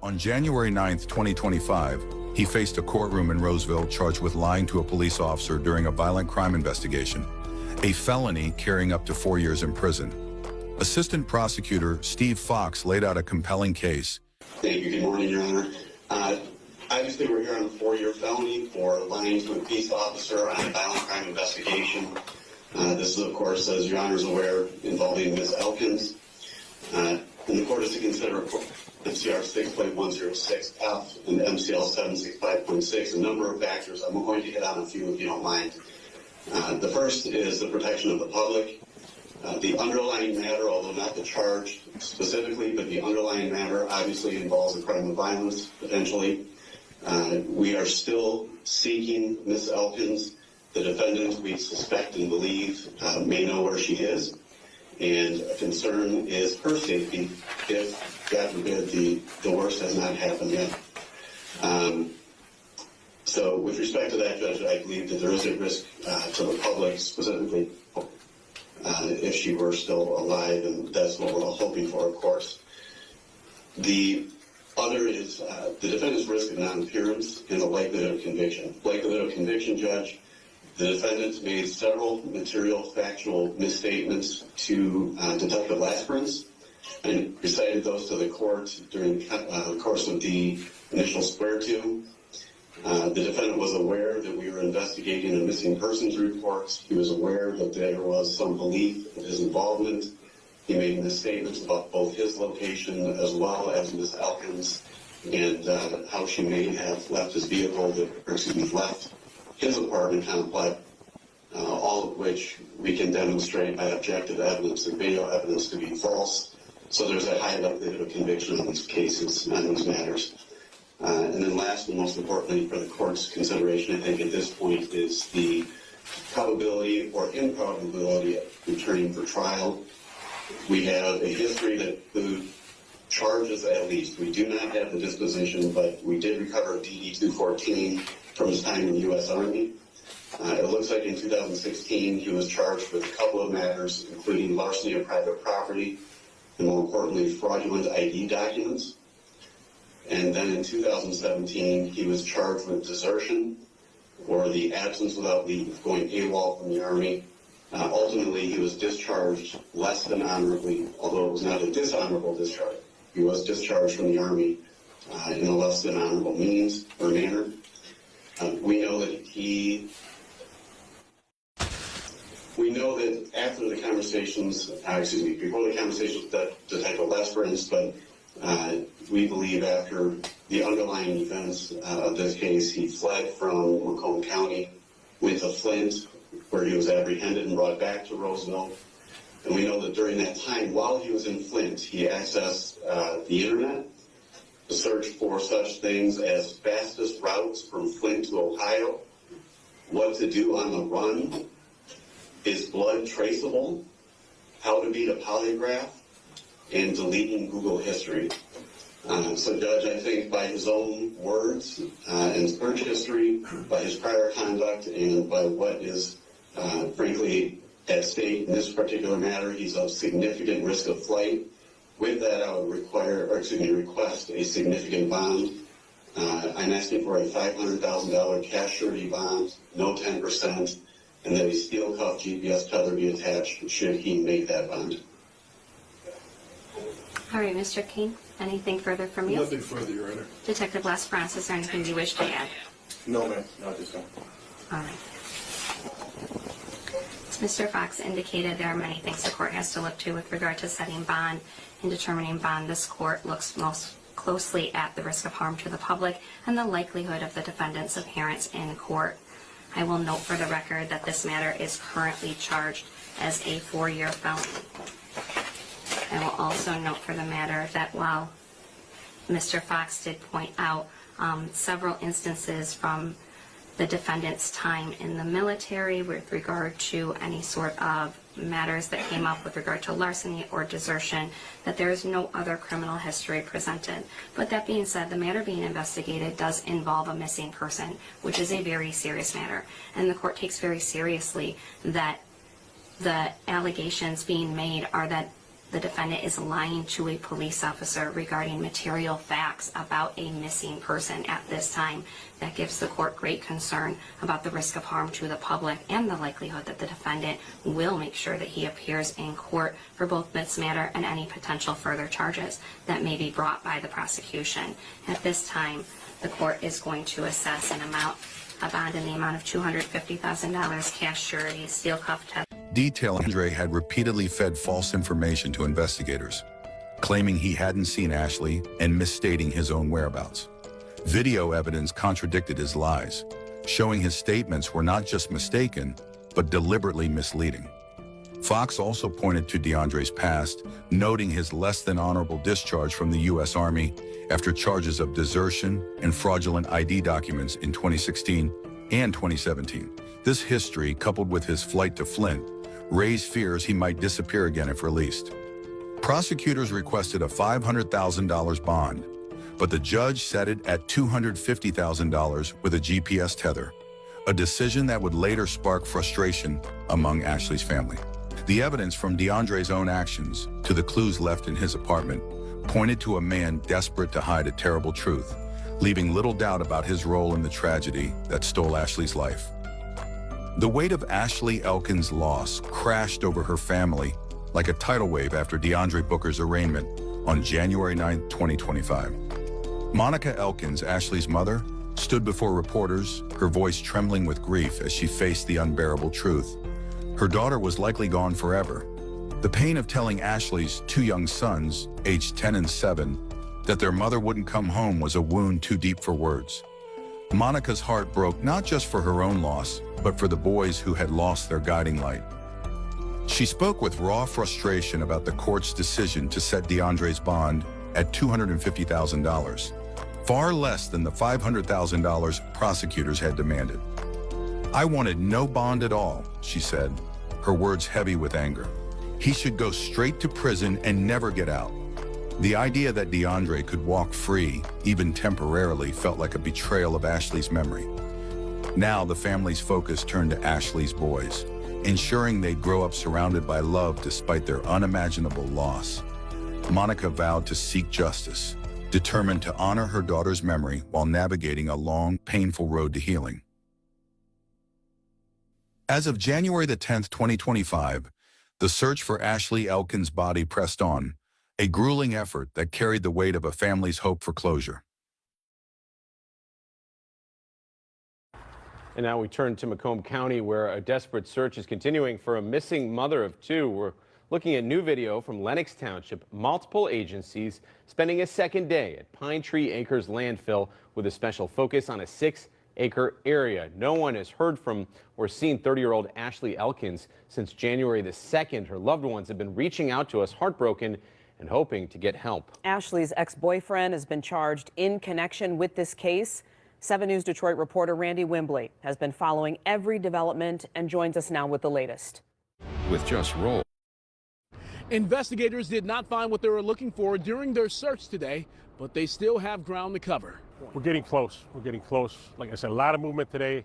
On January 9, 2025, he faced a courtroom in Roseville charged with lying to a police officer during a violent crime investigation, a felony carrying up to 4 years in prison. Assistant Prosecutor Steve Fox laid out a compelling case. Thank you. Good morning, Your Honor. Obviously, we're here on a 4-year felony for lying to a police officer on a violent crime investigation. This is, of course, as Your Honor is aware, involving Ms. Elkins. And the court is to consider MCR 6.106F and MCL 765.6, a number of factors. I'm going to hit on a few if you don't mind. The first is the protection of the public. The underlying matter, although not the charge specifically, but the underlying matter obviously involves a crime of violence, potentially. We are still seeking Ms. Elkins. The defendant, we suspect and believe, may know where she is. And a concern is her safety if, God forbid, the worst has not happened yet. So with respect to that, Judge, I believe that there is a risk to the public, specifically if she were still alive, and that's what we're all hoping for, of course. The other is the defendant's risk of non-appearance and the likelihood of conviction. Likelihood of conviction, Judge, the defendant made several material factual misstatements to Detective Lasprins and recited those to the court during the course of the initial swear-to. The defendant was aware that we were investigating a missing persons report. He was aware that there was some belief in his involvement. He made misstatements about both his location as well as Ms. Elkins and how she may have left his vehicle, left his apartment complex, all of which we can demonstrate by objective evidence and video evidence to be false. So there's a high likelihood of conviction on these cases, on these matters. And then last and most importantly for the court's consideration, I think at this point, is the probability or improbability of returning for trial. We have a history that includes charges at least. We do not have the disposition, but we did recover a DD-214 from his time in the U.S. Army. It looks like in 2016 he was charged with a couple of matters, including larceny of private property, and more importantly, fraudulent ID documents. And then in 2017, he was charged with desertion, or the absence without leave, going AWOL from the Army. Ultimately, he was discharged less than honorably, although it was not a dishonorable discharge. He was discharged from the Army in a less than honorable means or manner. We know that after the conversations, before the conversations with Detective Lasprins, but we believe after the underlying events of this case, he fled from Macomb County, went to Flint, where he was apprehended and brought back to Roseville. And we know that during that time, while he was in Flint, he accessed the internet to search for such things as fastest routes from Flint to Ohio, what to do on the run, is blood traceable, how to beat a polygraph, and deleting Google history. So, Judge, I think by his own words and search history, by his prior conduct, and by what is, frankly, at stake in this particular matter, he's of significant risk of flight. With that, I would request a significant bond. I'm asking for a $500,000 cash surety bond, no 10%, and that a steel cuff GPS tether be attached should he make that bond. All right, Mr. King, anything further from you? Nothing further, Your Honor. Detective Lasprins, is there anything you wish to add? No, ma'am. Not this time. All right. As Mr. Fox indicated, there are many things the court has to look to with regard to setting bond and determining bond. This court looks most closely at the risk of harm to the public and the likelihood of the defendant's appearance in court. I will note for the record that this matter is currently charged as a 4-year felony. I will also note for the matter that while Mr. Fox did point out several instances from the defendant's time in the military with regard to any sort of matters that came up with regard to larceny or desertion, that there is no other criminal history presented. But that being said, the matter being investigated does involve a missing person, which is a very serious matter. And the court takes very seriously that the allegations being made are that the defendant is lying to a police officer regarding material facts about a missing person at this time. That gives the court great concern about the risk of harm to the public and the likelihood that the defendant will make sure that he appears in court for both this matter and any potential further charges that may be brought by the prosecution. At this time, the court is going to assess a bond in the amount of $250,000, cash surety, steel cuff test. Detailing Andre had repeatedly fed false information to investigators, claiming he hadn't seen Ashley and misstating his own whereabouts. Video evidence contradicted his lies, showing his statements were not just mistaken, but deliberately misleading. Fox also pointed to DeAndre's past, noting his less than honorable discharge from the U.S. Army after charges of desertion and fraudulent ID documents in 2016 and 2017. This history, coupled with his flight to Flint, raised fears he might disappear again if released. Prosecutors requested a $500,000 bond, but the judge set it at $250,000 with a GPS tether, a decision that would later spark frustration among Ashley's family. The evidence from DeAndre's own actions to the clues left in his apartment pointed to a man desperate to hide a terrible truth, leaving little doubt about his role in the tragedy that stole Ashley's life. The weight of Ashley Elkins' loss crashed over her family like a tidal wave after DeAndre Booker's arraignment on January 9, 2025. Monica Elkins, Ashley's mother, stood before reporters, her voice trembling with grief as she faced the unbearable truth. Her daughter was likely gone forever. The pain of telling Ashley's two young sons, aged 10 and 7, that their mother wouldn't come home was a wound too deep for words. Monica's heart broke not just for her own loss, but for the boys who had lost their guiding light. She spoke with raw frustration about the court's decision to set DeAndre's bond at $250,000, far less than the $500,000 prosecutors had demanded. "I wanted no bond at all," she said, her words heavy with anger. "He should go straight to prison and never get out." The idea that DeAndre could walk free, even temporarily, felt like a betrayal of Ashley's memory. Now the family's focus turned to Ashley's boys, ensuring they'd grow up surrounded by love despite their unimaginable loss. Monica vowed to seek justice, determined to honor her daughter's memory while navigating a long, painful road to healing. As of January the 10th, 2025, the search for Ashley Elkins' body pressed on, a grueling effort that carried the weight of a family's hope for closure. And now we turn to Macomb County, where a desperate search is continuing for a missing mother of two. We're looking at new video from Lenox Township, multiple agencies spending a second day at Pine Tree Acres landfill with a special focus on a 6-acre area. No one has heard from or seen 30-year-old Ashley Elkins since January the 2nd. Her loved ones have been reaching out to us, heartbroken and hoping to get help. Ashley's ex-boyfriend has been charged in connection with this case. 7 News Detroit reporter Randy Wimbley has been following every development and joins us now with the latest. With just roll. Investigators did not find what they were looking for during their search today, but they still have ground to cover. We're getting close. We're getting close. Like I said, a lot of movement today.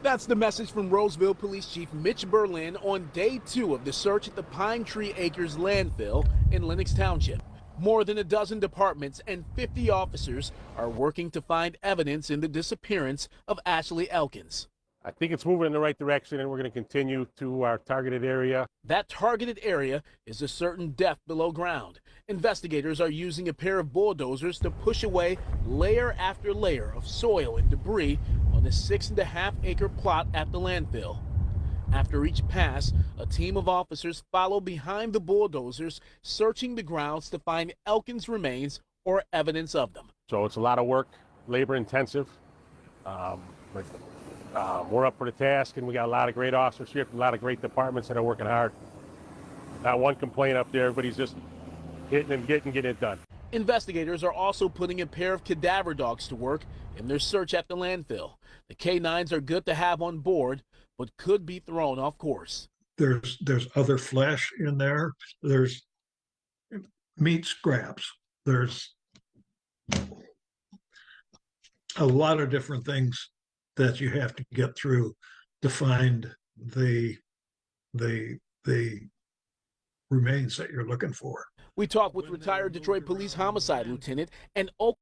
That's the message from Roseville Police Chief Mitch Berlin on day 2 of the search at the Pine Tree Acres landfill in Lenox Township. More than a dozen departments and 50 officers are working to find evidence in the disappearance of Ashley Elkins. I think it's moving in the right direction, and we're going to continue to our targeted area. That targeted area is a certain depth below ground. Investigators are using a pair of bulldozers to push away layer after layer of soil and debris on the 6.5-acre plot at the landfill. After each pass, a team of officers follow behind the bulldozers, searching the grounds to find Elkins' remains or evidence of them. So it's a lot of work, labor intensive. But we're up for the task, and we got a lot of great officers here, a lot of great departments that are working hard. Not one complaint up there. Everybody's just getting it done. Investigators are also putting a pair of cadaver dogs to work in their search at the landfill. The K9s are good to have on board, but could be thrown off course. There's other flesh in there. There's meat scraps. There's a lot of different things that you have to get through to find the remains that you're looking for. We talked with retired Detroit Police Homicide Lieutenant and Oak